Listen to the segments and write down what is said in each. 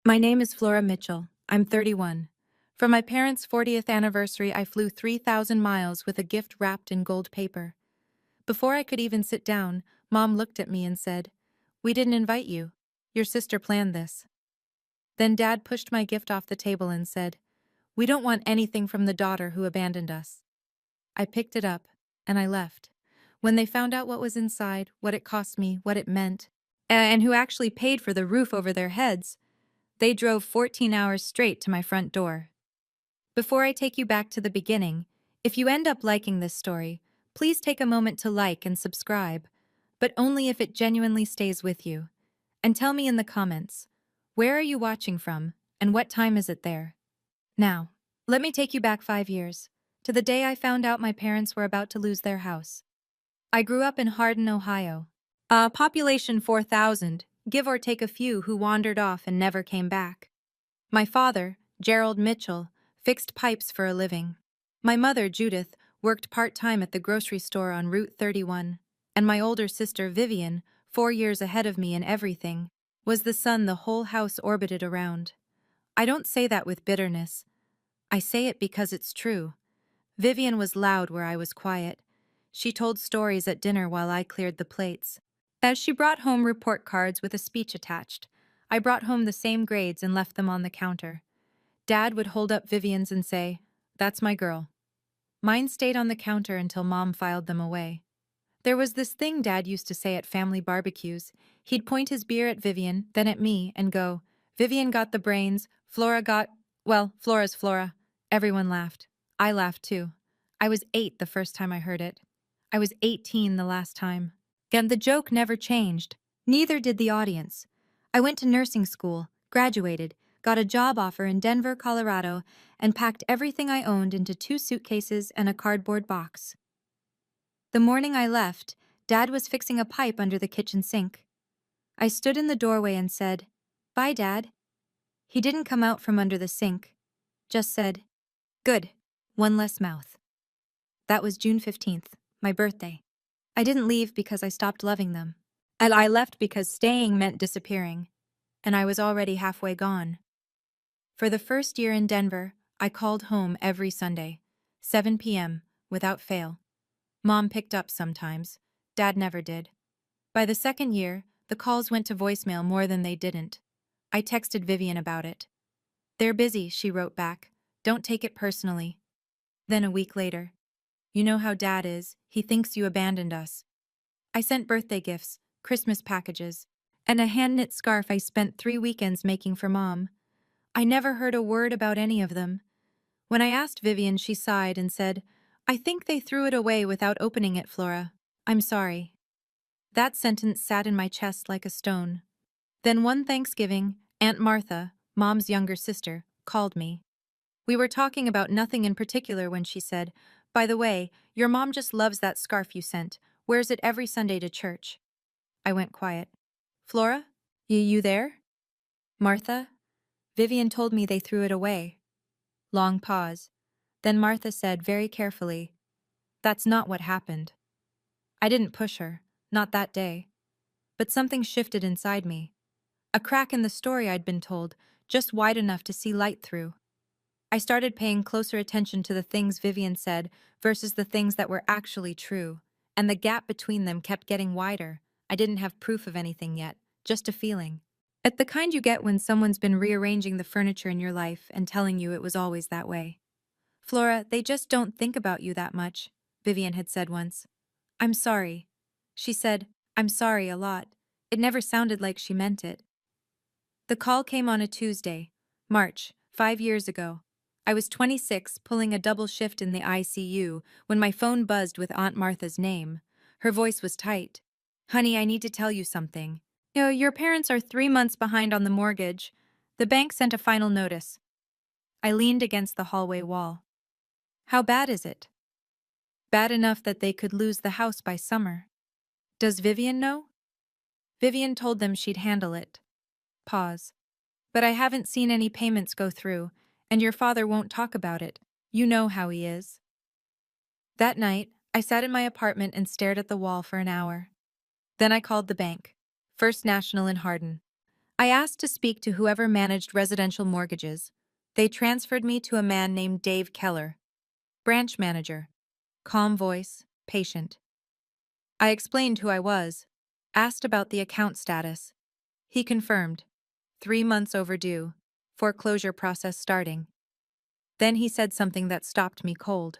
My name is Flora Mitchell. I'm 31. For my parents' 40th anniversary, I flew 3,000 miles with a gift wrapped in gold paper. Before I could even sit down, Mom looked at me and said, "We didn't invite you. Your sister planned this." Then Dad pushed my gift off the table and said, "We don't want anything from the daughter who abandoned us." I picked it up, and I left. When they found out what was inside, what it cost me, what it meant, and who actually paid for the roof over their heads, they drove 14 hours straight to my front door. Before I take you back to the beginning, if you end up liking this story, please take a moment to like and subscribe, but only if it genuinely stays with you. And tell me in the comments, where are you watching from, and what time is it there? Now, let me take you back 5 years, to the day I found out my parents were about to lose their house. I grew up in Hardin, Ohio. Population 4,000, give or take a few who wandered off and never came back. My father, Gerald Mitchell, fixed pipes for a living. My mother, Judith, worked part-time at the grocery store on Route 31. And my older sister, Vivian, 4 years ahead of me in everything, was the sun the whole house orbited around. I don't say that with bitterness. I say it because it's true. Vivian was loud where I was quiet. She told stories at dinner while I cleared the plates. As she brought home report cards with a speech attached, I brought home the same grades and left them on the counter. Dad would hold up Vivian's and say, "That's my girl." Mine stayed on the counter until Mom filed them away. There was this thing Dad used to say at family barbecues. He'd point his beer at Vivian, then at me, and go, "Vivian got the brains, Flora got, well, Flora's Flora." Everyone laughed. I laughed too. I was 8 the first time I heard it. I was 18 the last time. And the joke never changed. Neither did the audience. I went to nursing school, graduated, got a job offer in Denver, Colorado, and packed everything I owned into 2 suitcases and a cardboard box. The morning I left, Dad was fixing a pipe under the kitchen sink. I stood in the doorway and said, "Bye, Dad." He didn't come out from under the sink, just said, "Good, one less mouth." That was June 15th, my birthday. I didn't leave because I stopped loving them. And I left because staying meant disappearing, and I was already halfway gone. For the first year in Denver, I called home every Sunday, 7 p.m., without fail. Mom picked up sometimes. Dad never did. By the second year, the calls went to voicemail more than they didn't. I texted Vivian about it. "They're busy," she wrote back. "Don't take it personally." Then a week later, "You know how Dad is. He thinks you abandoned us." I sent birthday gifts, Christmas packages, and a hand-knit scarf I spent 3 weekends making for Mom. I never heard a word about any of them. When I asked Vivian, she sighed and said, "I think they threw it away without opening it, Flora. I'm sorry." That sentence sat in my chest like a stone. Then one Thanksgiving, Aunt Martha, Mom's younger sister, called me. We were talking about nothing in particular when she said, "By the way, your mom just loves that scarf you sent. Wears it every Sunday to church." I went quiet. "Flora, you there?" "Martha?" "Vivian told me they threw it away." Long pause. Then Martha said very carefully, "That's not what happened." I didn't push her, not that day. But something shifted inside me. A crack in the story I'd been told, just wide enough to see light through. I started paying closer attention to the things Vivian said versus the things that were actually true, and the gap between them kept getting wider. I didn't have proof of anything yet, just a feeling. It's the kind you get when someone's been rearranging the furniture in your life and telling you it was always that way. "Flora, they just don't think about you that much," Vivian had said once. "I'm sorry." She said, "I'm sorry" a lot. It never sounded like she meant it. The call came on a Tuesday, March, 5 years ago. I was 26, pulling a double shift in the ICU, when my phone buzzed with Aunt Martha's name. Her voice was tight. "Honey, I need to tell you something. Your parents are 3 months behind on the mortgage. The bank sent a final notice." I leaned against the hallway wall. "How bad is it?" "Bad enough that they could lose the house by summer." "Does Vivian know?" "Vivian told them she'd handle it." Pause. "But I haven't seen any payments go through, and your father won't talk about it. You know how he is." That night, I sat in my apartment and stared at the wall for an hour. Then I called the bank, First National in Hardin. I asked to speak to whoever managed residential mortgages. They transferred me to a man named Dave Keller, branch manager. Calm voice, patient. I explained who I was, asked about the account status. He confirmed. 3 months overdue. Foreclosure process starting. Then he said something that stopped me cold.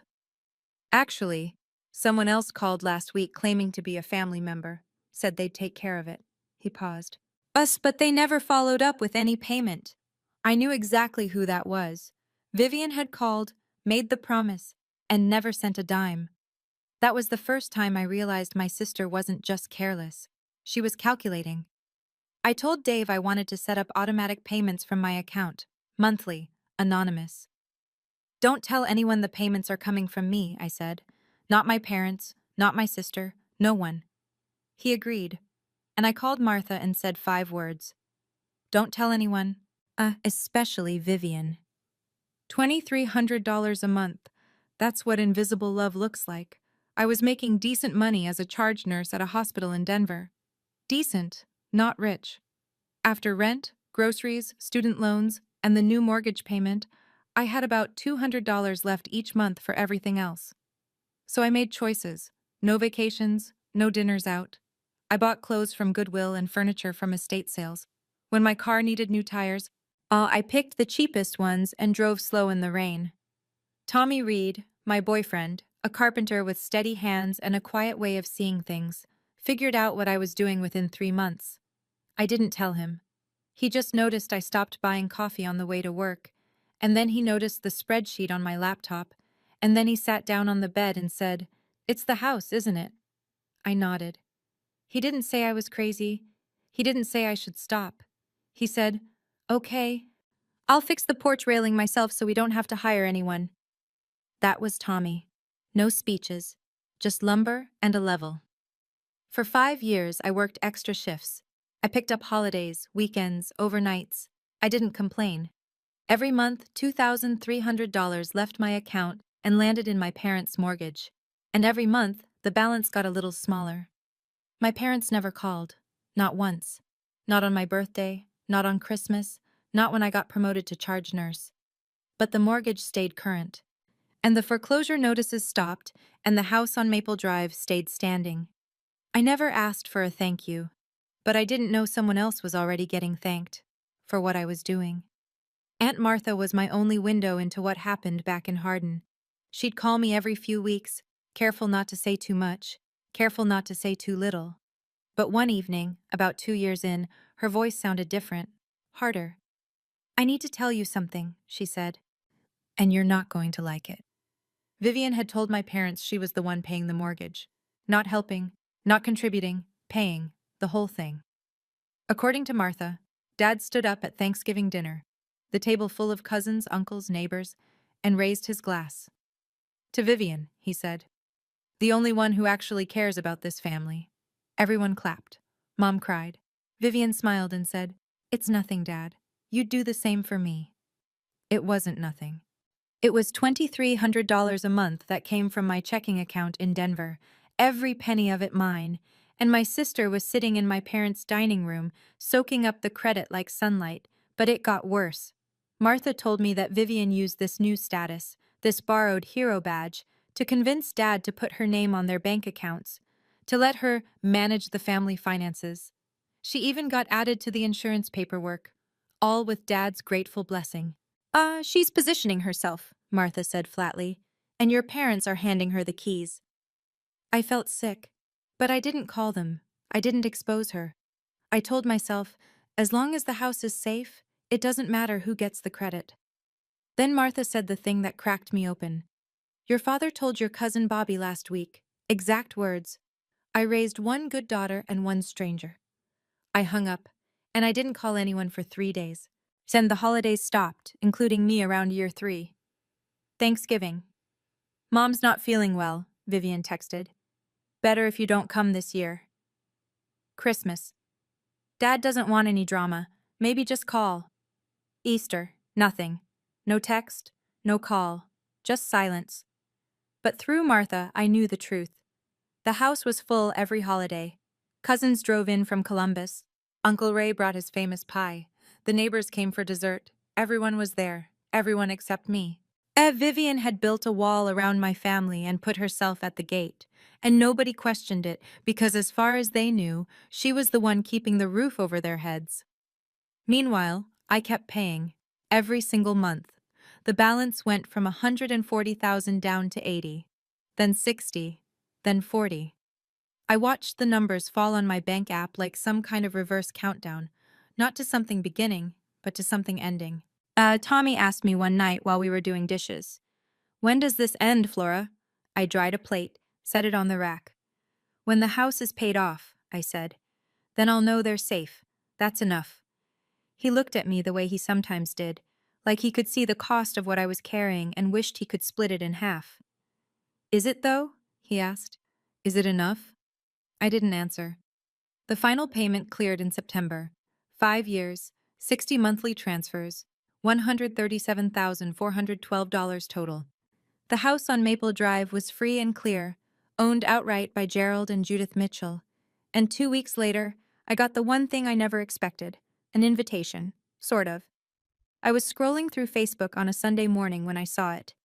Actually, someone else called last week claiming to be a family member. Said they'd take care of it. He paused. But they never followed up with any payment. I knew exactly who that was. Vivian had called, made the promise, and never sent a dime. That was the first time I realized my sister wasn't just careless. She was calculating. I told Dave I wanted to set up automatic payments from my account, monthly, anonymous. Don't tell anyone the payments are coming from me, I said. Not my parents, not my sister, no one. He agreed, and I called Martha and said 5 words. Don't tell anyone, especially Vivian. $2,300 a month. That's what invisible love looks like. I was making decent money as a charge nurse at a hospital in Denver. Decent, not rich. After rent, groceries, student loans, and the new mortgage payment, I had about $200 left each month for everything else. So I made choices. No vacations, no dinners out. I bought clothes from Goodwill and furniture from estate sales. When my car needed new tires, I picked the cheapest ones and drove slow in the rain. Tommy Reed, my boyfriend, a carpenter with steady hands and a quiet way of seeing things, figured out what I was doing within 3 months. I didn't tell him. He just noticed I stopped buying coffee on the way to work, and then he noticed the spreadsheet on my laptop, and then he sat down on the bed and said, "It's the house, isn't it?" I nodded. He didn't say I was crazy. He didn't say I should stop. He said, "Okay, I'll fix the porch railing myself so we don't have to hire anyone." That was Tommy. No speeches, just lumber and a level. For 5 years, I worked extra shifts. I picked up holidays, weekends, overnights. I didn't complain. Every month, $2,300 left my account and landed in my parents' mortgage. And every month, the balance got a little smaller. My parents never called. Not once. Not on my birthday, not on Christmas, not when I got promoted to charge nurse. But the mortgage stayed current. And the foreclosure notices stopped, and the house on Maple Drive stayed standing. I never asked for a thank you, but I didn't know someone else was already getting thanked for what I was doing. Aunt Martha was my only window into what happened back in Hardin. She'd call me every few weeks, careful not to say too much, careful not to say too little. But one evening, about 2 years in, her voice sounded different, harder. "I need to tell you something," she said, "and you're not going to like it." Vivian had told my parents she was the one paying the mortgage. Not helping, not contributing, paying, the whole thing. According to Martha, Dad stood up at Thanksgiving dinner, the table full of cousins, uncles, neighbors, and raised his glass. "To Vivian," he said, "the only one who actually cares about this family." Everyone clapped. Mom cried. Vivian smiled and said, "It's nothing, Dad. You'd do the same for me." It wasn't nothing. It was $2,300 a month that came from my checking account in Denver, every penny of it mine, and my sister was sitting in my parents' dining room, soaking up the credit like sunlight, but it got worse. Martha told me that Vivian used this new status, this borrowed hero badge, to convince Dad to put her name on their bank accounts, to let her manage the family finances. She even got added to the insurance paperwork, all with Dad's grateful blessing. She's positioning herself," Martha said flatly, "and your parents are handing her the keys." I felt sick, but I didn't call them. I didn't expose her. I told myself, as long as the house is safe, it doesn't matter who gets the credit. Then Martha said the thing that cracked me open. "Your father told your cousin Bobby last week, exact words, 'I raised one good daughter and one stranger.'" I hung up, and I didn't call anyone for 3 days. Then the holidays stopped, including me around year 3. Thanksgiving. "Mom's not feeling well," Vivian texted. "Better if you don't come this year." Christmas. "Dad doesn't want any drama. Maybe just call." Easter. Nothing. No text, no call, just silence. But through Martha, I knew the truth. The house was full every holiday. Cousins drove in from Columbus. Uncle Ray brought his famous pie. The neighbors came for dessert. Everyone was there. Everyone except me. Vivian had built a wall around my family and put herself at the gate. And nobody questioned it because as far as they knew, she was the one keeping the roof over their heads. Meanwhile, I kept paying. Every single month. The balance went from 140,000 down to 80. Then 60. Then 40. I watched the numbers fall on my bank app like some kind of reverse countdown, not to something beginning, but to something ending. Tommy asked me one night while we were doing dishes, "When does this end, Flora?" I dried a plate, set it on the rack. "When the house is paid off," I said. "Then I'll know they're safe. That's enough." He looked at me the way he sometimes did, like he could see the cost of what I was carrying and wished he could split it in half. "Is it, though?" he asked. "Is it enough?" I didn't answer. The final payment cleared in September. 5 years, 60 monthly transfers, $137,412 total. The house on Maple Drive was free and clear, owned outright by Gerald and Judith Mitchell. And 2 weeks later, I got the one thing I never expected, an invitation, sort of. I was scrolling through Facebook on a Sunday morning when I saw it.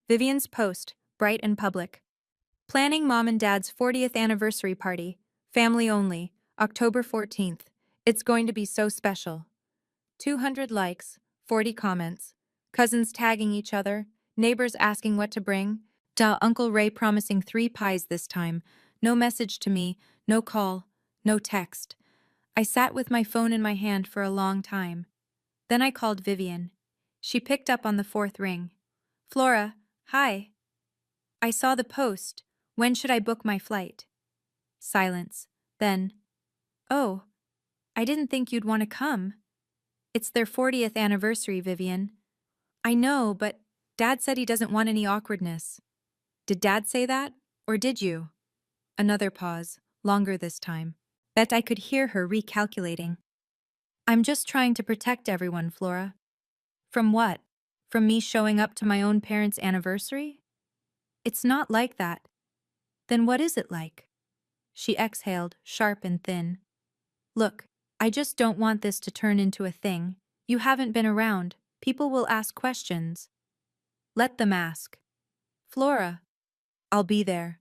Vivian's post, bright and public. Planning Mom and Dad's 40th anniversary party, family only, October 14th. It's going to be so special. 200 likes, 40 comments, cousins tagging each other, neighbors asking what to bring, Uncle Ray promising 3 pies this time, no message to me, no call, no text. I sat with my phone in my hand for a long time. Then I called Vivian. She picked up on the 4th ring. "Flora, hi. I saw the post. When should I book my flight?" Silence. Then, "Oh, I didn't think you'd want to come." "It's their 40th anniversary, Vivian." "I know, but Dad said he doesn't want any awkwardness." "Did Dad say that? Or did you?" Another pause, longer this time. Bet I could hear her recalculating. "I'm just trying to protect everyone, Flora." "From what? From me showing up to my own parents' anniversary?" "It's not like that." "Then what is it like?" She exhaled, sharp and thin. "Look, I just don't want this to turn into a thing. You haven't been around. People will ask questions." "Let them ask." "Flora." "I'll be there."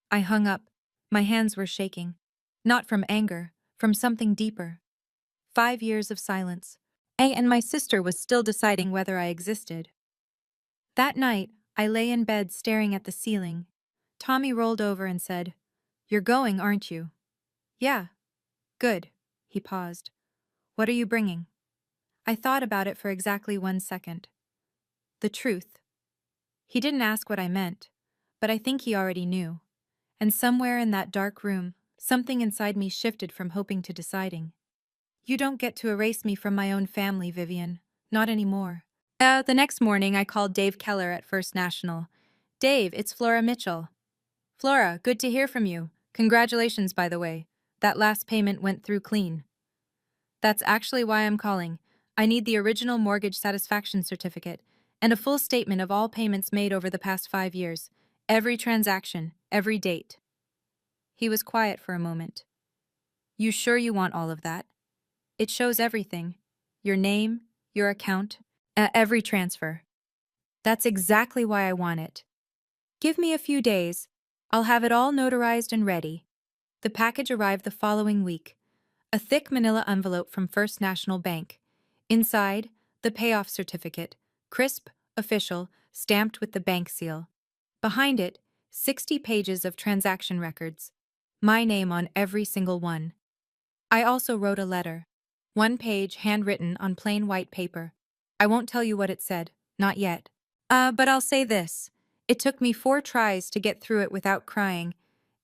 I hung up. My hands were shaking. Not from anger, from something deeper. 5 years of silence. And my sister was still deciding whether I existed. That night, I lay in bed staring at the ceiling. Tommy rolled over and said, "You're going, aren't you?" "Yeah." "Good." He paused. "What are you bringing?" I thought about it for exactly 1 second. The truth. He didn't ask what I meant, but I think he already knew. And somewhere in that dark room, something inside me shifted from hoping to deciding. "You don't get to erase me from my own family, Vivian. Not anymore." The next morning, I called Dave Keller at First National. "Dave, it's Flora Mitchell." "Flora, good to hear from you. Congratulations, by the way. That last payment went through clean." "That's actually why I'm calling. I need the original mortgage satisfaction certificate and a full statement of all payments made over the past 5 years. Every transaction, every date." He was quiet for a moment. "You sure you want all of that? It shows everything. Your name, your account, every transfer." "That's exactly why I want it." "Give me a few days. I'll have it all notarized and ready." The package arrived the following week. A thick manila envelope from First National Bank. Inside, the payoff certificate, crisp, official, stamped with the bank seal. Behind it, 60 pages of transaction records. My name on every single one. I also wrote a letter. 1 page handwritten on plain white paper. I won't tell you what it said, not yet. But I'll say this. It took me 4 tries to get through it without crying,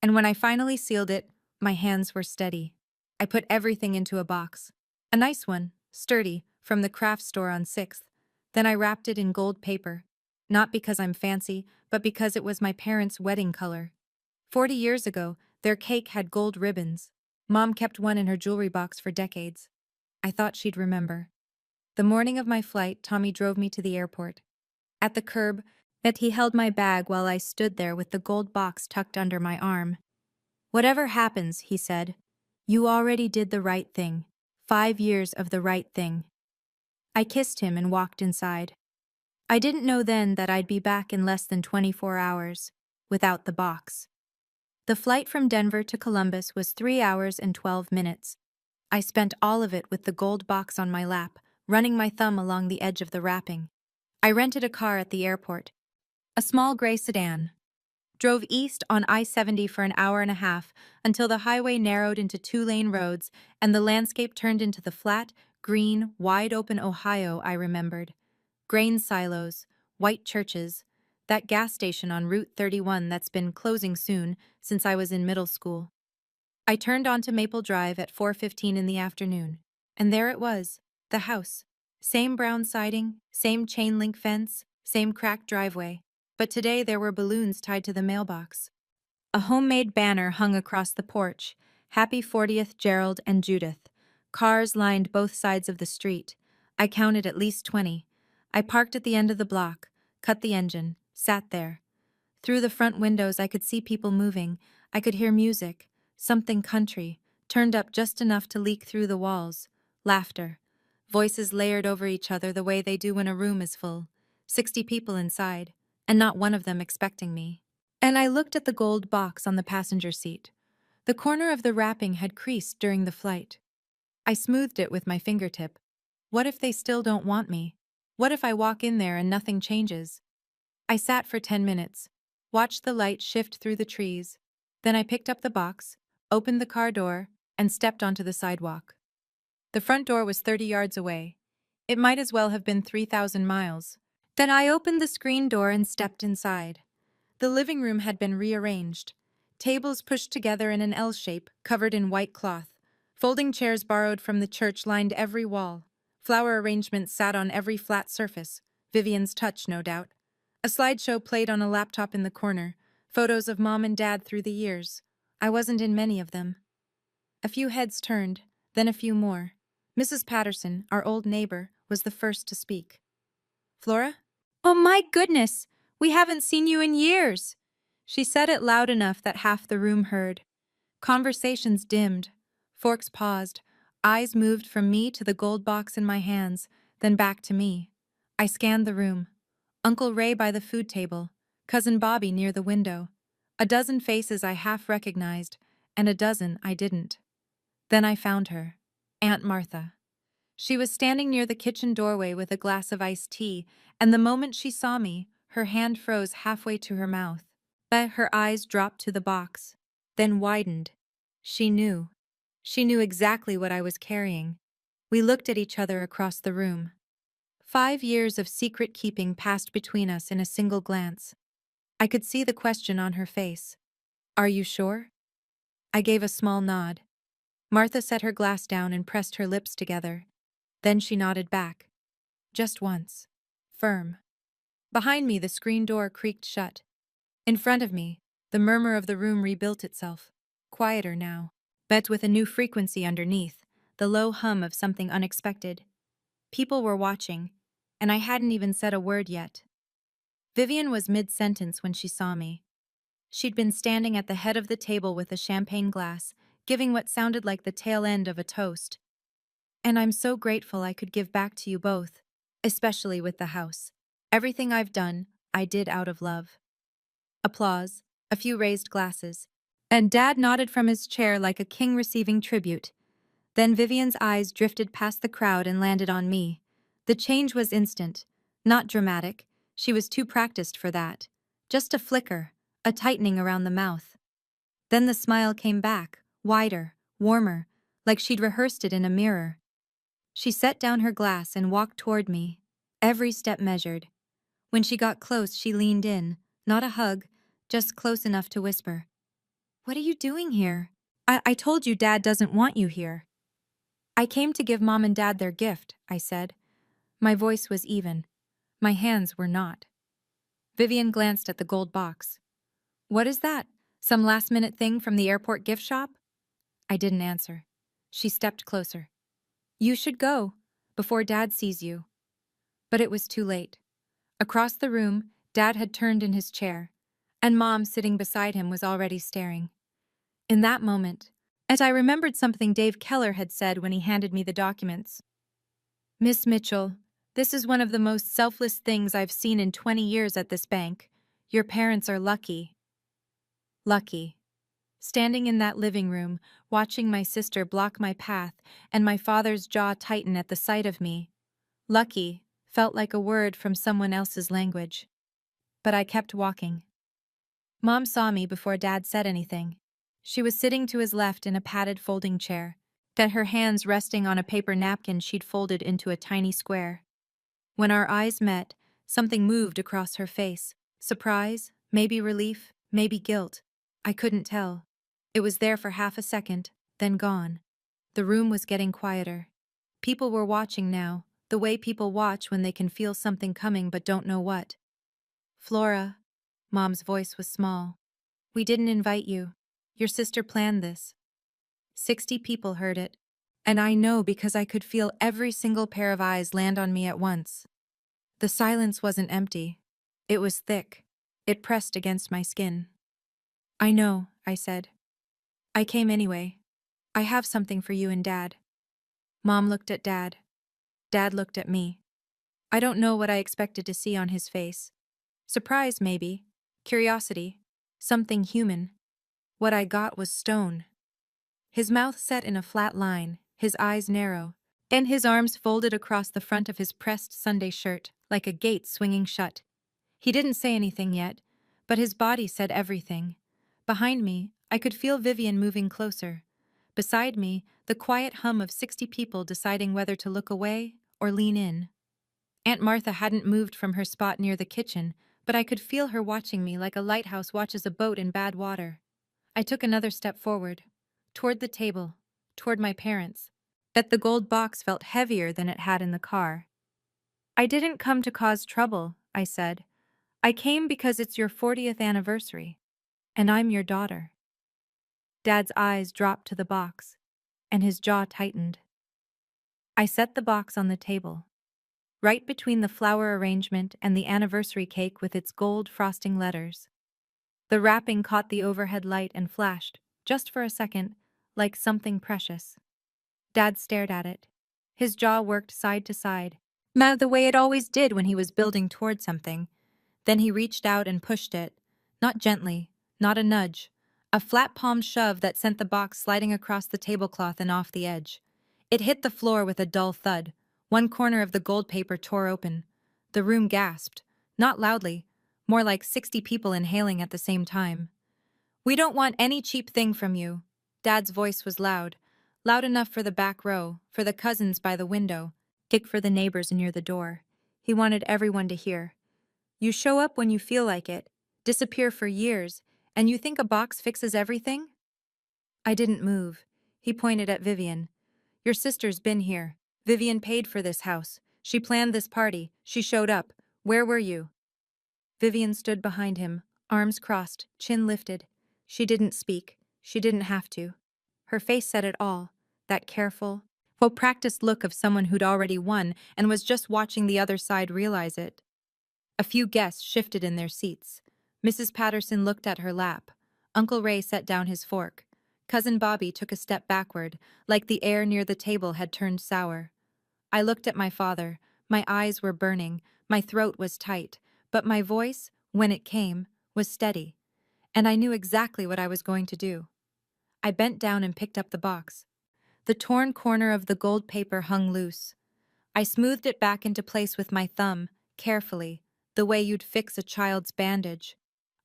and when I finally sealed it, my hands were steady. I put everything into a box. A nice one, sturdy, from the craft store on 6th. Then I wrapped it in gold paper. Not because I'm fancy, but because it was my parents' wedding color. 40 years ago, their cake had gold ribbons. Mom kept one in her jewelry box for decades. I thought she'd remember. The morning of my flight, Tommy drove me to the airport. At the curb, he held my bag while I stood there with the gold box tucked under my arm. "Whatever happens," he said, "you already did the right thing." 5 years of the right thing. I kissed him and walked inside. I didn't know then that I'd be back in less than 24 hours, without the box. The flight from Denver to Columbus was 3 hours and 12 minutes. I spent all of it with the gold box on my lap, running my thumb along the edge of the wrapping. I rented a car at the airport, a small gray sedan. Drove east on I-70 for an hour and a half until the highway narrowed into two-lane roads and the landscape turned into the flat, green, wide-open Ohio I remembered. Grain silos, white churches, that gas station on Route 31 that's been closing soon since I was in middle school. I turned onto Maple Drive at 4:15 in the afternoon, and there it was, the house. Same brown siding, same chain-link fence, same cracked driveway. But today there were balloons tied to the mailbox. A homemade banner hung across the porch, Happy 40th Gerald and Judith. Cars lined both sides of the street. I counted at least 20. I parked at the end of the block, cut the engine, sat there. Through the front windows I could see people moving. I could hear music, something country, turned up just enough to leak through the walls. Laughter. Voices layered over each other the way they do when a room is full. 60 people inside, and not one of them expecting me. And I looked at the gold box on the passenger seat. The corner of the wrapping had creased during the flight. I smoothed it with my fingertip. What if they still don't want me? What if I walk in there and nothing changes? I sat for 10 minutes, watched the light shift through the trees. Then I picked up the box, opened the car door, and stepped onto the sidewalk. The front door was 30 yards away. It might as well have been 3,000 miles. Then I opened the screen door and stepped inside. The living room had been rearranged. Tables pushed together in an L shape, covered in white cloth. Folding chairs borrowed from the church lined every wall. Flower arrangements sat on every flat surface. Vivian's touch, no doubt. A slideshow played on a laptop in the corner. Photos of Mom and Dad through the years. I wasn't in many of them. A few heads turned, then a few more. Mrs. Patterson, our old neighbor, was the first to speak. "Flora? Oh my goodness! We haven't seen you in years!" She said it loud enough that half the room heard. Conversations dimmed. Forks paused. Eyes moved from me to the gold box in my hands, then back to me. I scanned the room. Uncle Ray by the food table. Cousin Bobby near the window. A dozen faces I half recognized, and a dozen I didn't. Then I found her. Aunt Martha. She was standing near the kitchen doorway with a glass of iced tea, and the moment she saw me, her hand froze halfway to her mouth. But her eyes dropped to the box, then widened. She knew. She knew exactly what I was carrying. We looked at each other across the room. 5 years of secret keeping passed between us in a single glance. I could see the question on her face. "Are you sure?" I gave a small nod. Martha set her glass down and pressed her lips together. Then she nodded back. Just once. Firm. Behind me, the screen door creaked shut. In front of me, the murmur of the room rebuilt itself. Quieter now, but with a new frequency underneath, the low hum of something unexpected. People were watching, and I hadn't even said a word yet. Vivian was mid-sentence when she saw me. She'd been standing at the head of the table with a champagne glass, giving what sounded like the tail end of a toast. "And I'm so grateful I could give back to you both, especially with the house. Everything I've done, I did out of love." Applause, a few raised glasses, and Dad nodded from his chair like a king receiving tribute. Then Vivian's eyes drifted past the crowd and landed on me. The change was instant, not dramatic. She was too practiced for that. Just a flicker, a tightening around the mouth. Then the smile came back, wider, warmer, like she'd rehearsed it in a mirror. She set down her glass and walked toward me, every step measured. When she got close, she leaned in, not a hug, just close enough to whisper, "What are you doing here? I told you Dad doesn't want you here." "I came to give Mom and Dad their gift," I said. My voice was even. My hands were not. Vivian glanced at the gold box. "What is that? Some last-minute thing from the airport gift shop?" I didn't answer. She stepped closer. "You should go, before Dad sees you." But it was too late. Across the room, Dad had turned in his chair, and Mom, sitting beside him, was already staring. In that moment, And I remembered something Dave Keller had said when he handed me the documents. Miss Mitchell, this is one of the most selfless things I've seen in 20 years at this bank. Your parents are lucky. Lucky. Standing in that living room, watching my sister block my path and my father's jaw tighten at the sight of me. Lucky felt like a word from someone else's language. But I kept walking. Mom saw me before Dad said anything. She was sitting to his left in a padded folding chair, her hands resting on a paper napkin she'd folded into a tiny square. When our eyes met, something moved across her face. Surprise, maybe relief, maybe guilt. I couldn't tell. It was there for half a second, then gone. The room was getting quieter. People were watching now, the way people watch when they can feel something coming but don't know what. Flora, Mom's voice was small. We didn't invite you. Your sister planned this. 60 people heard it. And I know because I could feel every single pair of eyes land on me at once. The silence wasn't empty. It was thick. It pressed against my skin. I know, I said. I came anyway. I have something for you and Dad. Mom looked at Dad. Dad looked at me. I don't know what I expected to see on his face. Surprise, maybe. Curiosity. Something human. What I got was stone. His mouth set in a flat line, his eyes narrow, and his arms folded across the front of his pressed Sunday shirt, like a gate swinging shut. He didn't say anything yet, but his body said everything. Behind me, I could feel Vivian moving closer. Beside me, the quiet hum of 60 people deciding whether to look away or lean in. Aunt Martha hadn't moved from her spot near the kitchen, but I could feel her watching me like a lighthouse watches a boat in bad water. I took another step forward, toward the table, toward my parents. But the gold box felt heavier than it had in the car. I didn't come to cause trouble, I said. I came because it's your 40th anniversary, and I'm your daughter. Dad's eyes dropped to the box, and his jaw tightened. I set the box on the table, right between the flower arrangement and the anniversary cake with its gold frosting letters. The wrapping caught the overhead light and flashed, just for a second, like something precious. Dad stared at it. His jaw worked side to side, the way it always did when he was building toward something. Then he reached out and pushed it, not gently, not a nudge, a flat-palmed shove that sent the box sliding across the tablecloth and off the edge. It hit the floor with a dull thud. One corner of the gold paper tore open. The room gasped, not loudly, more like 60 people inhaling at the same time. We don't want any cheap thing from you. Dad's voice was loud enough for the back row, for the cousins by the window, kick for the neighbors near the door. He wanted everyone to hear. You show up when you feel like it, disappear for years, and you think a box fixes everything? I didn't move. He pointed at Vivian. Your sister's been here. Vivian paid for this house. She planned this party. She showed up. Where were you? Vivian stood behind him, arms crossed, chin lifted. She didn't speak. She didn't have to. Her face said it all, that careful, well-practiced look of someone who'd already won and was just watching the other side realize it. A few guests shifted in their seats. Mrs. Patterson looked at her lap. Uncle Ray set down his fork. Cousin Bobby took a step backward, like the air near the table had turned sour. I looked at my father. My eyes were burning. My throat was tight. But my voice, when it came, was steady. And I knew exactly what I was going to do. I bent down and picked up the box. The torn corner of the gold paper hung loose. I smoothed it back into place with my thumb, carefully, the way you'd fix a child's bandage.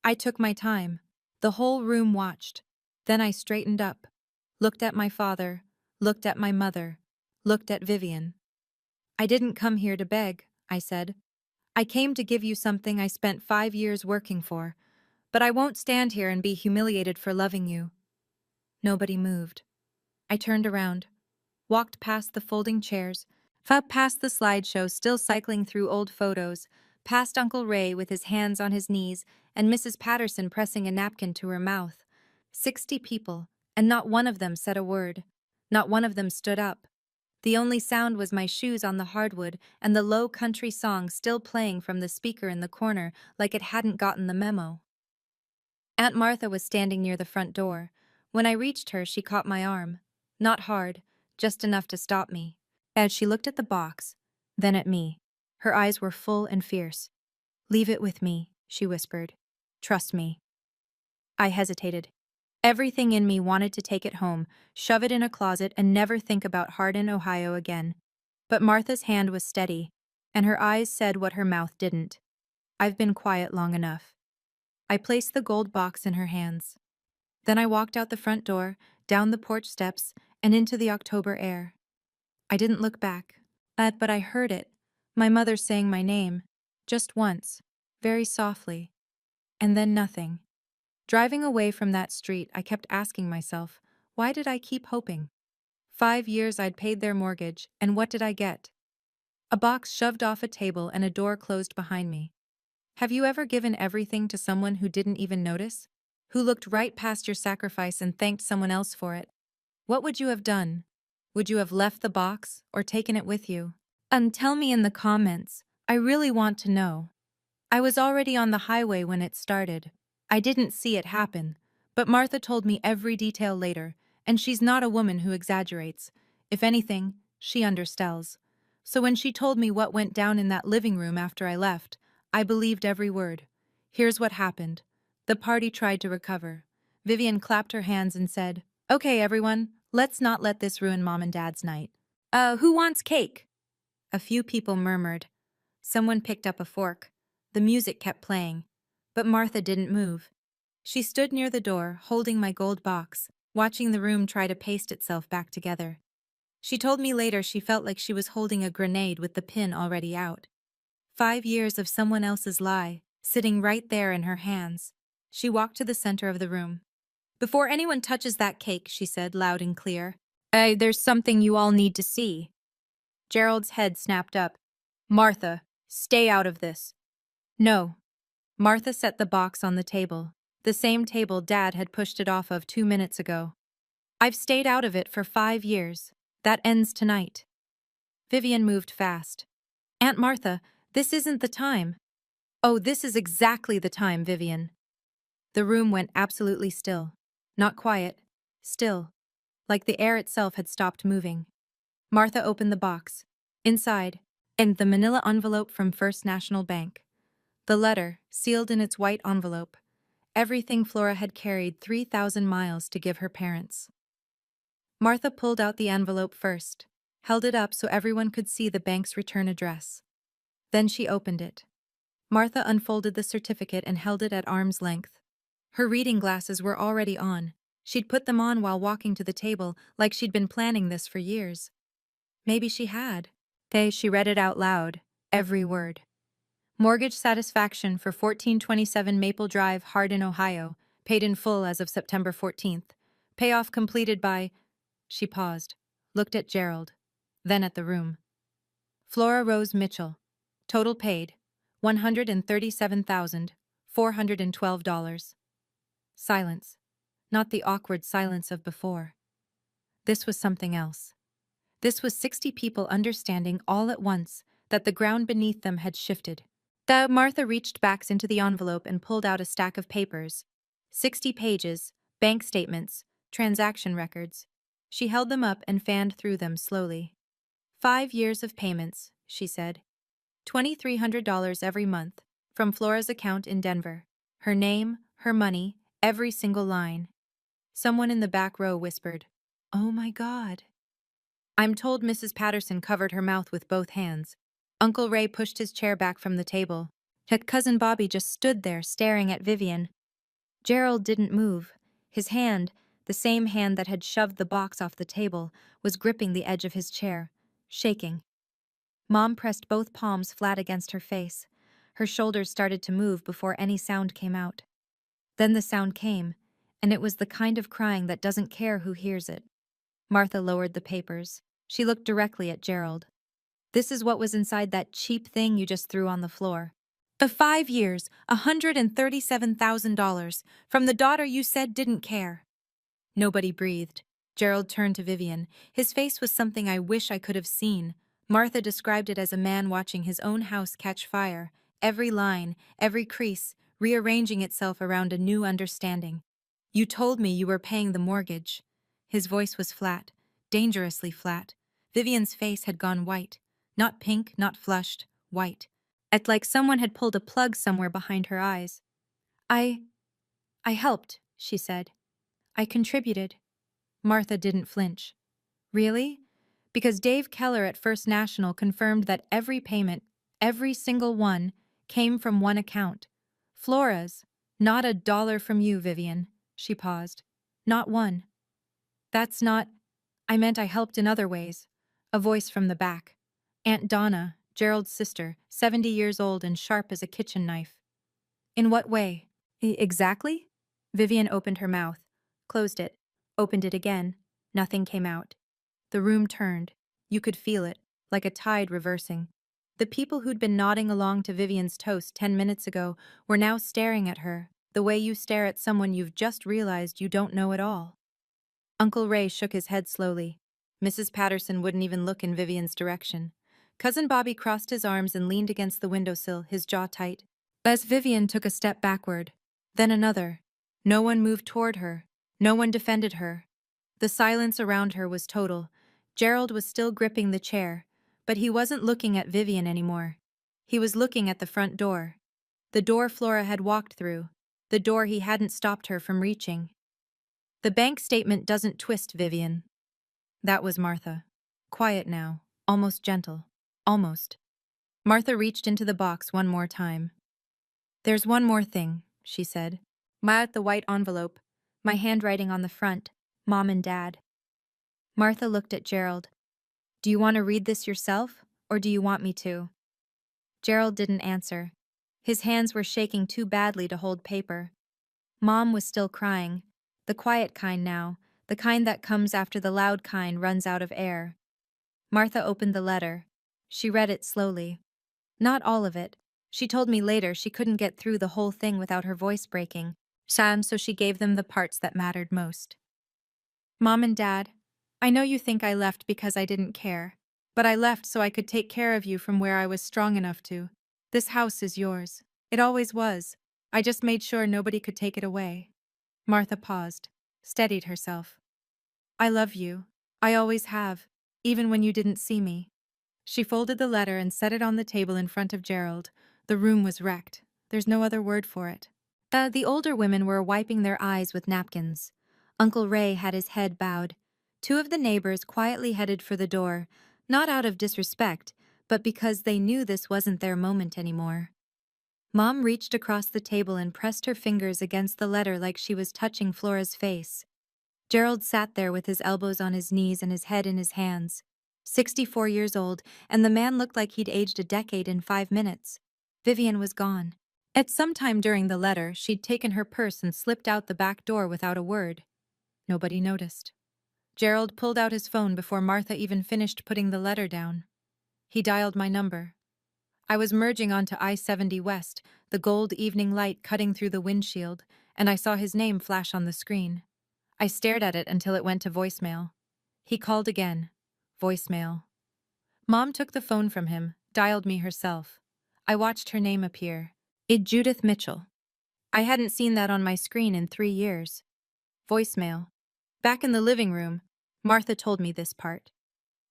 I took my time. The whole room watched. Then I straightened up, looked at my father, looked at my mother, looked at Vivian. I didn't come here to beg, I said. I came to give you something I spent 5 years working for, but I won't stand here and be humiliated for loving you. Nobody moved. I turned around, walked past the folding chairs, past the slideshow still cycling through old photos, past Uncle Ray with his hands on his knees and Mrs. Patterson pressing a napkin to her mouth. 60 people, and not one of them said a word. Not one of them stood up. The only sound was my shoes on the hardwood and the low country song still playing from the speaker in the corner like it hadn't gotten the memo. Aunt Martha was standing near the front door, When I reached her, she caught my arm. Not hard, just enough to stop me. As she looked at the box, then at me. Her eyes were full and fierce. "Leave it with me," she whispered. "Trust me." I hesitated. Everything in me wanted to take it home, shove it in a closet, and never think about Hardin, Ohio again. But Martha's hand was steady, and her eyes said what her mouth didn't. "I've been quiet long enough." I placed the gold box in her hands. Then I walked out the front door, down the porch steps, and into the October air. I didn't look back. But I heard it. My mother saying my name. Just once. Very softly. And then nothing. Driving away from that street, I kept asking myself, why did I keep hoping? 5 years I'd paid their mortgage, and what did I get? A box shoved off a table and a door closed behind me. Have you ever given everything to someone who didn't even notice? Who looked right past your sacrifice and thanked someone else for it? What would you have done? Would you have left the box or taken it with you? Tell me in the comments. I really want to know. I was already on the highway when it started. I didn't see it happen, but Martha told me every detail later, and she's not a woman who exaggerates. If anything, she undersells. So when she told me what went down in that living room after I left, I believed every word. Here's what happened. The party tried to recover. Vivian clapped her hands and said, "Okay, everyone, let's not let this ruin Mom and Dad's night." Who wants cake?" A few people murmured. Someone picked up a fork. The music kept playing. But Martha didn't move. She stood near the door, holding my gold box, watching the room try to paste itself back together. She told me later she felt like she was holding a grenade with the pin already out. 5 years of someone else's lie, sitting right there in her hands. She walked to the center of the room. "Before anyone touches that cake," she said loud and clear, "there's something you all need to see." Gerald's head snapped up. "Martha, stay out of this." "No." Martha set the box on the table, the same table Dad had pushed it off of 2 minutes ago. "I've stayed out of it for 5 years. That ends tonight." Vivian moved fast. "Aunt Martha, this isn't the time." "Oh, this is exactly the time, Vivian." The room went absolutely still. Not quiet. Still. Like the air itself had stopped moving. Martha opened the box. Inside, and the manila envelope from First National Bank. The letter, sealed in its white envelope. Everything Flora had carried 3,000 miles to give her parents. Martha pulled out the envelope first, held it up so everyone could see the bank's return address. Then she opened it. Martha unfolded the certificate and held it at arm's length. Her reading glasses were already on. She'd put them on while walking to the table, like she'd been planning this for years. Maybe she had. She read it out loud, every word. Mortgage satisfaction for 1427 Maple Drive, Hardin, Ohio, paid in full as of September 14th. Payoff completed by... She paused, looked at Gerald, then at the room. Flora Rose Mitchell. Total paid, $137,412. Silence. Not the awkward silence of before. This was something else. This was 60 people understanding all at once that the ground beneath them had shifted. Martha reached back into the envelope and pulled out a stack of papers. 60 pages, bank statements, transaction records. She held them up and fanned through them slowly. 5 years of payments, she said. $2,300 every month, from Flora's account in Denver. Her name, her money, every single line. Someone in the back row whispered, "Oh my God." I'm told Mrs. Patterson covered her mouth with both hands. Uncle Ray pushed his chair back from the table. Cousin Bobby just stood there staring at Vivian. Gerald didn't move. His hand, the same hand that had shoved the box off the table, was gripping the edge of his chair, shaking. Mom pressed both palms flat against her face. Her shoulders started to move before any sound came out. Then the sound came, and it was the kind of crying that doesn't care who hears it. Martha lowered the papers. She looked directly at Gerald. "This is what was inside that cheap thing you just threw on the floor. The 5 years, $137,000, from the daughter you said didn't care." Nobody breathed. Gerald turned to Vivian. His face was something I wish I could have seen. Martha described it as a man watching his own house catch fire, every line, every crease, rearranging itself around a new understanding. You told me you were paying the mortgage. His voice was flat, dangerously flat. Vivian's face had gone white. Not pink, not flushed, white. It's like someone had pulled a plug somewhere behind her eyes. I helped, she said. I contributed. Martha didn't flinch. Really? Because Dave Keller at First National confirmed that every payment, every single one, came from one account. Flora's. Not a dollar from you, Vivian. She paused. Not one. That's not... I meant I helped in other ways. A voice from the back. Aunt Donna, Gerald's sister, 70 years old and sharp as a kitchen knife. In what way? Exactly? Vivian opened her mouth, closed it, opened it again. Nothing came out. The room turned. You could feel it, like a tide reversing. The people who'd been nodding along to Vivian's toast 10 minutes ago were now staring at her, the way you stare at someone you've just realized you don't know at all. Uncle Ray shook his head slowly. Mrs. Patterson wouldn't even look in Vivian's direction. Cousin Bobby crossed his arms and leaned against the windowsill, his jaw tight. As Vivian took a step backward, then another. No one moved toward her. No one defended her. The silence around her was total. Gerald was still gripping the chair, but he wasn't looking at Vivian anymore. He was looking at the front door. The door Flora had walked through. The door he hadn't stopped her from reaching. The bank statement doesn't twist, Vivian. That was Martha. Quiet now, almost gentle. Almost. Martha reached into the box one more time. There's one more thing, she said. At the white envelope, my handwriting on the front, Mom and Dad. Martha looked at Gerald. Do you want to read this yourself, or do you want me to? Gerald didn't answer. His hands were shaking too badly to hold paper. Mom was still crying. The quiet kind now, the kind that comes after the loud kind runs out of air. Martha opened the letter. She read it slowly. Not all of it. She told me later she couldn't get through the whole thing without her voice breaking. So she gave them the parts that mattered most. Mom and Dad, I know you think I left because I didn't care, but I left so I could take care of you from where I was strong enough to. This house is yours. It always was. I just made sure nobody could take it away. Martha paused, steadied herself. I love you. I always have, even when you didn't see me. She folded the letter and set it on the table in front of Gerald. The room was wrecked. There's no other word for it. The older women were wiping their eyes with napkins. Uncle Ray had his head bowed. Two of the neighbors quietly headed for the door, not out of disrespect, but because they knew this wasn't their moment anymore. Mom reached across the table and pressed her fingers against the letter like she was touching Flora's face. Gerald sat there with his elbows on his knees and his head in his hands. 64 years old, and the man looked like he'd aged a decade in 5 minutes. Vivian was gone. At some time during the letter, she'd taken her purse and slipped out the back door without a word. Nobody noticed. Gerald pulled out his phone before Martha even finished putting the letter down. He dialed my number. I was merging onto I-70 West, the gold evening light cutting through the windshield, and I saw his name flash on the screen. I stared at it until it went to voicemail. He called again. Voicemail. Mom took the phone from him, dialed me herself. I watched her name appear. Judith Mitchell. I hadn't seen that on my screen in 3 years. Voicemail. Back in the living room, Martha told me this part.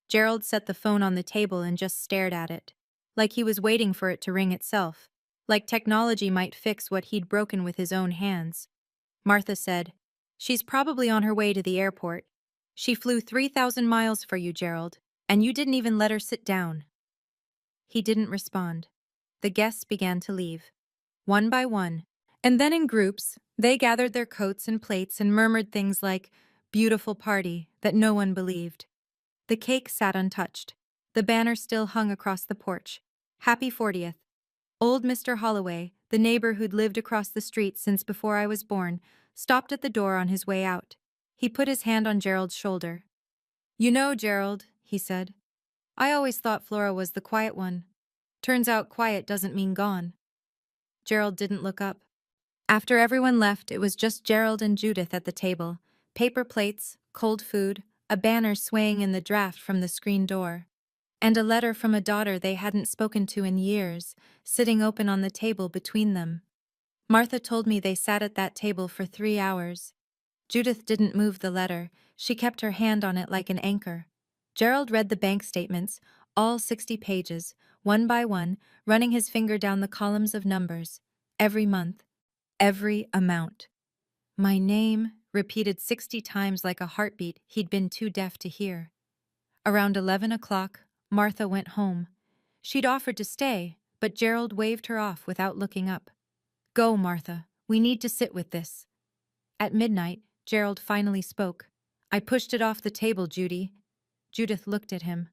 Gerald set the phone on the table and just stared at it, like he was waiting for it to ring itself, like technology might fix what he'd broken with his own hands. Martha said, She's probably on her way to the airport. She flew 3,000 miles for you, Gerald, and you didn't even let her sit down. He didn't respond. The guests began to leave. One by one, and then in groups, they gathered their coats and plates and murmured things like, beautiful party, that no one believed. The cake sat untouched. The banner still hung across the porch. Happy 40th. Old Mr. Holloway, the neighbor who'd lived across the street since before I was born, stopped at the door on his way out. He put his hand on Gerald's shoulder. You know, Gerald, he said, I always thought Flora was the quiet one. Turns out quiet doesn't mean gone. Gerald didn't look up. After everyone left, it was just Gerald and Judith at the table. Paper plates, cold food, a banner swaying in the draft from the screen door, and a letter from a daughter they hadn't spoken to in years, sitting open on the table between them. Martha told me they sat at that table for 3 hours. Judith didn't move the letter. She kept her hand on it like an anchor. Gerald read the bank statements, all 60 pages, one by one, running his finger down the columns of numbers. Every month. Every amount. My name, repeated 60 times like a heartbeat he'd been too deaf to hear. Around 11 o'clock, Martha went home. She'd offered to stay, but Gerald waved her off without looking up. Go, Martha. We need to sit with this. At midnight, Gerald finally spoke. I pushed it off the table, Judy. Judith looked at him.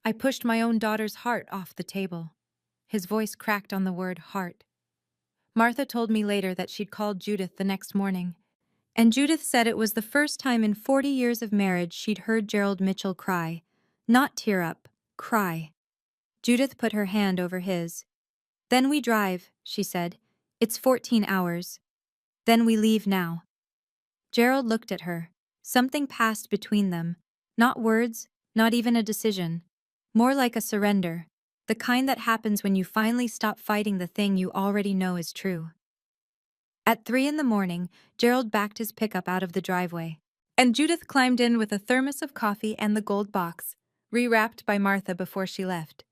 I pushed my own daughter's heart off the table. His voice cracked on the word heart. Martha told me later that she'd called Judith the next morning. And Judith said it was the first time in 40 years of marriage she'd heard Gerald Mitchell cry. Not tear up, cry. Judith put her hand over his. Then we drive, she said. It's 14 hours. Then we leave now. Gerald looked at her. Something passed between them. Not words, not even a decision. More like a surrender. The kind that happens when you finally stop fighting the thing you already know is true. At 3 in the morning, Gerald backed his pickup out of the driveway. And Judith climbed in with a thermos of coffee and the gold box, rewrapped by Martha before she left.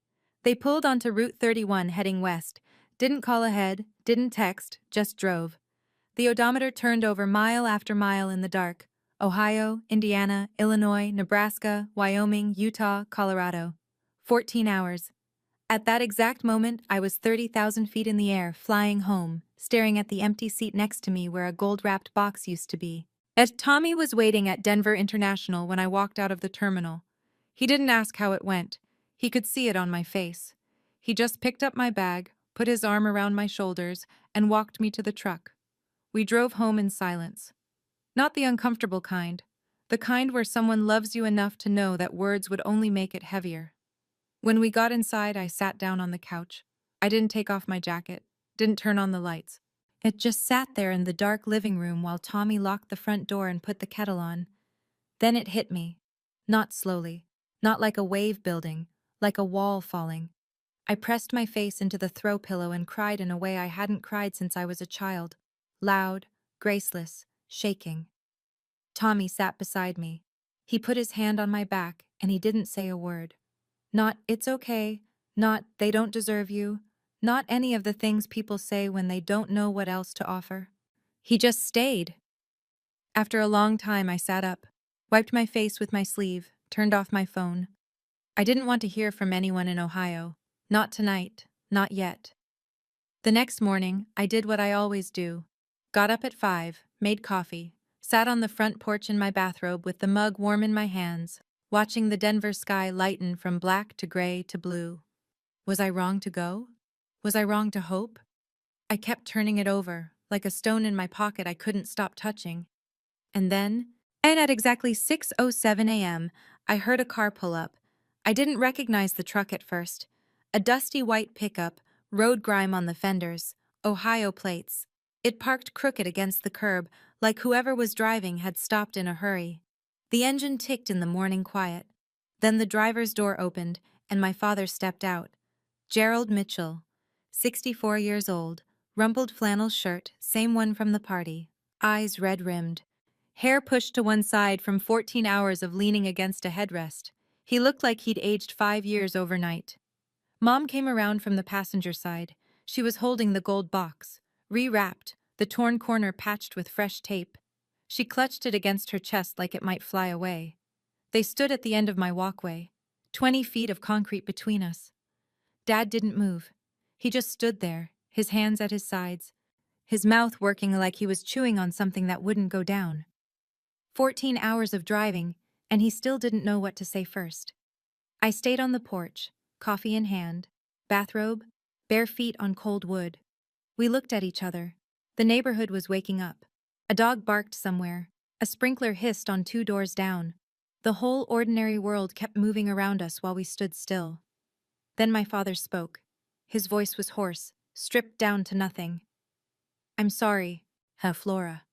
They pulled onto Route 31 heading west. Didn't call ahead, didn't text, just drove. The odometer turned over mile after mile in the dark. Ohio, Indiana, Illinois, Nebraska, Wyoming, Utah, Colorado. 14 hours. At that exact moment, I was 30,000 feet in the air, flying home, staring at the empty seat next to me where a gold-wrapped box used to be. As Tommy was waiting at Denver International when I walked out of the terminal. He didn't ask how it went. He could see it on my face. He just picked up my bag, put his arm around my shoulders, and walked me to the truck. We drove home in silence. Not the uncomfortable kind. The kind where someone loves you enough to know that words would only make it heavier. When we got inside, I sat down on the couch. I didn't take off my jacket, didn't turn on the lights. It just sat there in the dark living room while Tommy locked the front door and put the kettle on. Then it hit me. Not slowly, not like a wave building, like a wall falling. I pressed my face into the throw pillow and cried in a way I hadn't cried since I was a child. Loud, graceless, shaking. Tommy sat beside me. He put his hand on my back and he didn't say a word. Not, it's okay, not, they don't deserve you, not any of the things people say when they don't know what else to offer. He just stayed. After a long time, I sat up, wiped my face with my sleeve, turned off my phone. I didn't want to hear from anyone in Ohio. Not tonight, not yet. The next morning, I did what I always do. Got up at 5, made coffee, sat on the front porch in my bathrobe with the mug warm in my hands, watching the Denver sky lighten from black to gray to blue. Was I wrong to go? Was I wrong to hope? I kept turning it over, like a stone in my pocket I couldn't stop touching. And at exactly 6:07 a.m., I heard a car pull up. I didn't recognize the truck at first. A dusty white pickup, road grime on the fenders, Ohio plates. It parked crooked against the curb, like whoever was driving had stopped in a hurry. The engine ticked in the morning quiet. Then the driver's door opened, and my father stepped out. Gerald Mitchell, 64 years old, rumpled flannel shirt, same one from the party, eyes red-rimmed. Hair pushed to one side from 14 hours of leaning against a headrest. He looked like he'd aged 5 years overnight. Mom came around from the passenger side. She was holding the gold box, rewrapped, the torn corner patched with fresh tape. She clutched it against her chest like it might fly away. They stood at the end of my walkway, 20 feet of concrete between us. Dad didn't move. He just stood there, his hands at his sides, his mouth working like he was chewing on something that wouldn't go down. 14 hours of driving, and he still didn't know what to say first. I stayed on the porch, coffee in hand, bathrobe, bare feet on cold wood. We looked at each other. The neighborhood was waking up. A dog barked somewhere. A sprinkler hissed on 2 doors down. The whole ordinary world kept moving around us while we stood still. Then my father spoke. His voice was hoarse, stripped down to nothing. I'm sorry, Flora.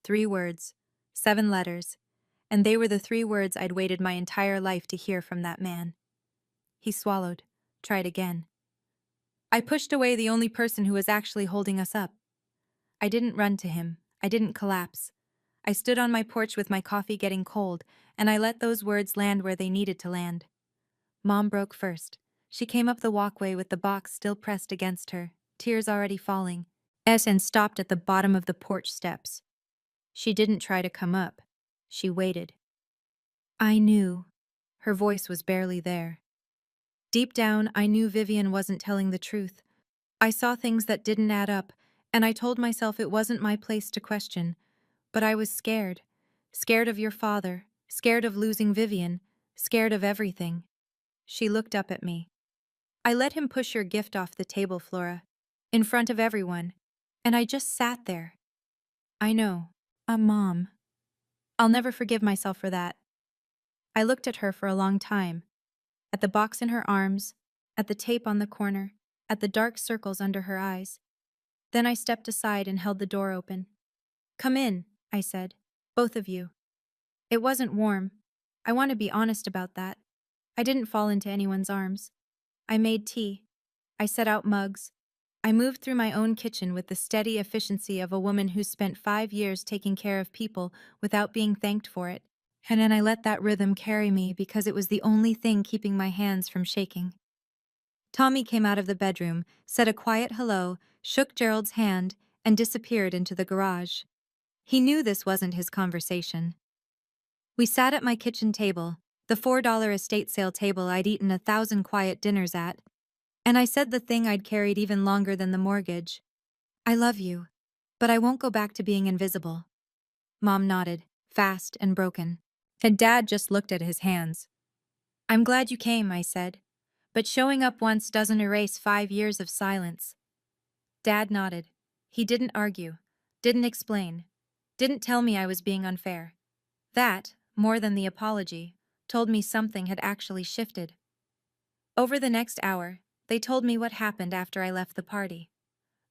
3 words, 7 letters, and they were the 3 words I'd waited my entire life to hear from that man. He swallowed, tried again. I pushed away the only person who was actually holding us up. I didn't run to him. I didn't collapse. I stood on my porch with my coffee getting cold, and I let those words land where they needed to land. Mom broke first. She came up the walkway with the box still pressed against her, tears already falling, and stopped at the bottom of the porch steps. She didn't try to come up. She waited. I knew. Her voice was barely there. Deep down, I knew Vivian wasn't telling the truth. I saw things that didn't add up, and I told myself it wasn't my place to question. But I was scared. Scared of your father, scared of losing Vivian, scared of everything. She looked up at me. I let him push your gift off the table, Flora, in front of everyone, and I just sat there. I know. Mom. I'll never forgive myself for that. I looked at her for a long time, at the box in her arms, at the tape on the corner, at the dark circles under her eyes. Then I stepped aside and held the door open. Come in, I said. Both of you. It wasn't warm. I want to be honest about that. I didn't fall into anyone's arms. I made tea. I set out mugs. I moved through my own kitchen with the steady efficiency of a woman who's spent 5 years taking care of people without being thanked for it. And then I let that rhythm carry me because it was the only thing keeping my hands from shaking. Tommy came out of the bedroom, said a quiet hello, shook Gerald's hand, and disappeared into the garage. He knew this wasn't his conversation. We sat at my kitchen table, the $4 estate sale table I'd eaten 1,000 quiet dinners at, and I said the thing I'd carried even longer than the mortgage. I love you, but I won't go back to being invisible. Mom nodded, fast and broken. And Dad just looked at his hands. I'm glad you came, I said. But showing up once doesn't erase 5 years of silence. Dad nodded. He didn't argue, didn't explain, didn't tell me I was being unfair. That, more than the apology, told me something had actually shifted. Over the next hour, they told me what happened after I left the party.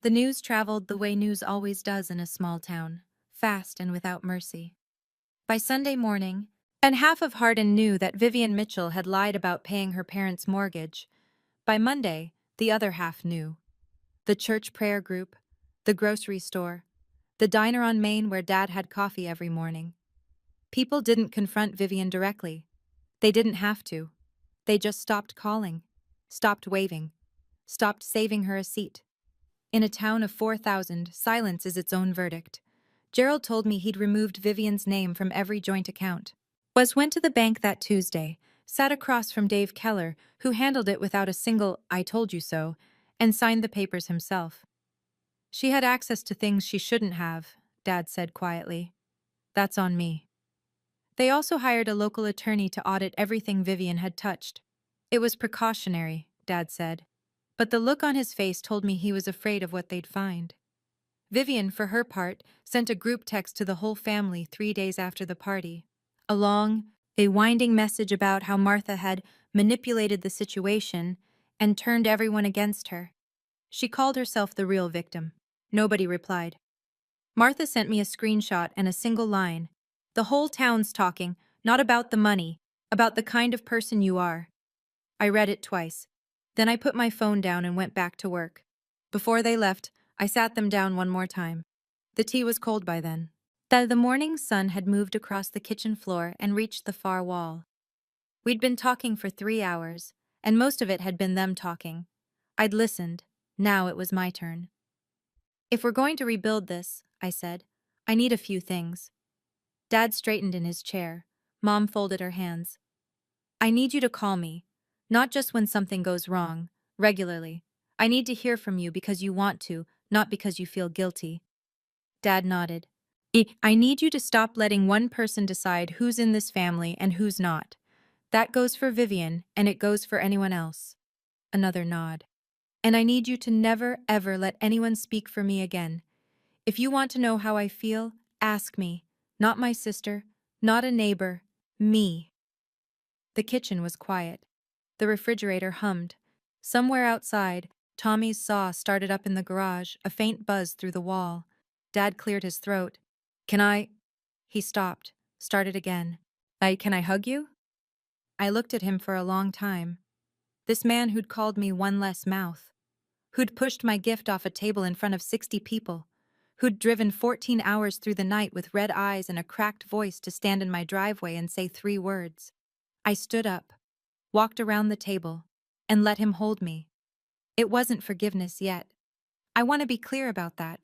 The news traveled the way news always does in a small town, fast and without mercy. By Sunday morning, and half of Hardin knew that Vivian Mitchell had lied about paying her parents' mortgage. By Monday, the other half knew. The church prayer group, the grocery store, the diner on Main where Dad had coffee every morning. People didn't confront Vivian directly. They didn't have to. They just stopped calling, stopped waving, stopped saving her a seat. In a town of 4,000, silence is its own verdict. Gerald told me he'd removed Vivian's name from every joint account. Went to the bank that Tuesday, sat across from Dave Keller, who handled it without a single "I told you so," and signed the papers himself. She had access to things she shouldn't have, Dad said quietly. That's on me. They also hired a local attorney to audit everything Vivian had touched. It was precautionary, Dad said. But the look on his face told me he was afraid of what they'd find. Vivian, for her part, sent a group text to the whole family 3 days after the party. A winding message about how Martha had manipulated the situation and turned everyone against her. She called herself the real victim. Nobody replied. Martha sent me a screenshot and a single line. The whole town's talking, not about the money, about the kind of person you are. I read it twice. Then I put my phone down and went back to work. Before they left, I sat them down one more time. The tea was cold by then. The morning sun had moved across the kitchen floor and reached the far wall. We'd been talking for 3 hours, and most of it had been them talking. I'd listened. Now it was my turn. If we're going to rebuild this, I said, I need a few things. Dad straightened in his chair. Mom folded her hands. I need you to call me, not just when something goes wrong, regularly. I need to hear from you because you want to, not because you feel guilty. Dad nodded. I need you to stop letting one person decide who's in this family and who's not. That goes for Vivian, and it goes for anyone else. Another nod. And I need you to never, ever let anyone speak for me again. If you want to know how I feel, ask me. Not my sister, not a neighbor, me. The kitchen was quiet. The refrigerator hummed. Somewhere outside, Tommy's saw started up in the garage, a faint buzz through the wall. Dad cleared his throat. Can I? He stopped, started again. Can I hug you? I looked at him for a long time. This man who'd called me one less mouth, who'd pushed my gift off a table in front of 60 people, who'd driven 14 hours through the night with red eyes and a cracked voice to stand in my driveway and say 3 words. I stood up, walked around the table, and let him hold me. It wasn't forgiveness yet. I want to be clear about that.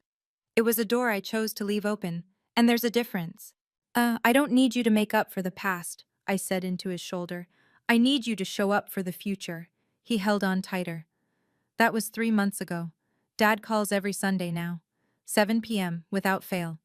It was a door I chose to leave open, and there's a difference. I don't need you to make up for the past, I said into his shoulder. I need you to show up for the future. He held on tighter. That was 3 months ago. Dad calls every Sunday now. 7 p.m., without fail.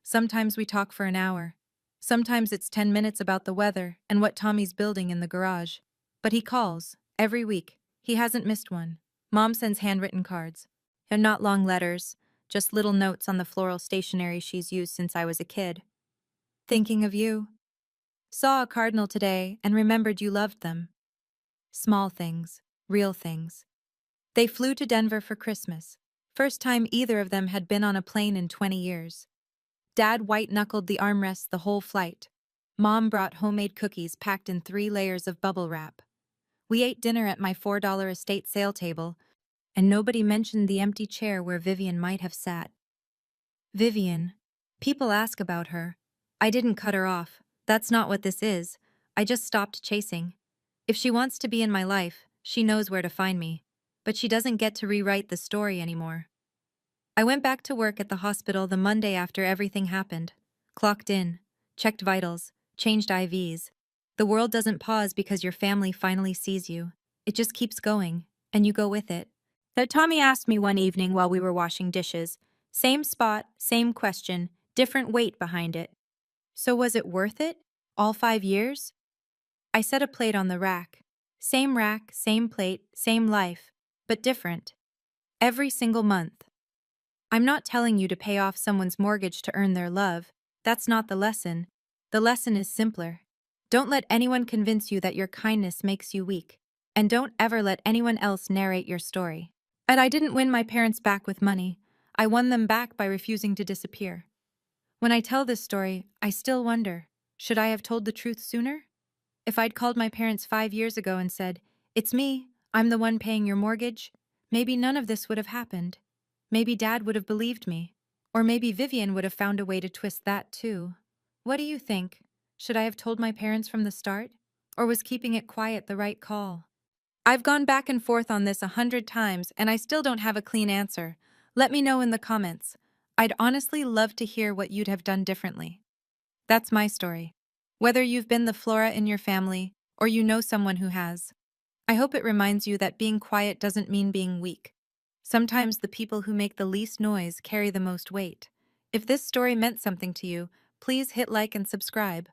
Sometimes we talk for an hour. Sometimes it's 10 minutes about the weather and what Tommy's building in the garage. But he calls, every week. He hasn't missed one. Mom sends handwritten cards. And not long letters, just little notes on the floral stationery she's used since I was a kid. Thinking of you. Saw a cardinal today and remembered you loved them. Small things, real things. They flew to Denver for Christmas. First time either of them had been on a plane in 20 years. Dad white-knuckled the armrests the whole flight. Mom brought homemade cookies packed in 3 layers of bubble wrap. We ate dinner at my $4 estate sale table, and nobody mentioned the empty chair where Vivian might have sat. Vivian. People ask about her. I didn't cut her off. That's not what this is. I just stopped chasing. If she wants to be in my life, she knows where to find me. But she doesn't get to rewrite the story anymore. I went back to work at the hospital the Monday after everything happened. Clocked in, checked vitals, changed IVs. The world doesn't pause because your family finally sees you. It just keeps going, and you go with it. That Tommy asked me one evening while we were washing dishes. Same spot, same question, different weight behind it. So was it worth it? All 5 years? I set a plate on the rack. Same rack, same plate, same life, but different. Every single month. I'm not telling you to pay off someone's mortgage to earn their love. That's not the lesson. The lesson is simpler. Don't let anyone convince you that your kindness makes you weak. And don't ever let anyone else narrate your story. And I didn't win my parents back with money. I won them back by refusing to disappear. When I tell this story, I still wonder, should I have told the truth sooner? If I'd called my parents 5 years ago and said, "It's me, I'm the one paying your mortgage," maybe none of this would have happened. Maybe Dad would have believed me. Or maybe Vivian would have found a way to twist that too. What do you think? Should I have told my parents from the start? Or was keeping it quiet the right call? I've gone back and forth on this 100 times and I still don't have a clean answer. Let me know in the comments. I'd honestly love to hear what you'd have done differently. That's my story. Whether you've been the Flora in your family or you know someone who has, I hope it reminds you that being quiet doesn't mean being weak. Sometimes the people who make the least noise carry the most weight. If this story meant something to you, please hit like and subscribe.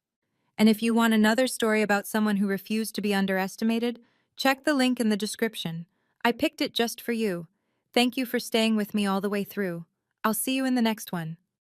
And if you want another story about someone who refused to be underestimated, check the link in the description. I picked it just for you. Thank you for staying with me all the way through. I'll see you in the next one.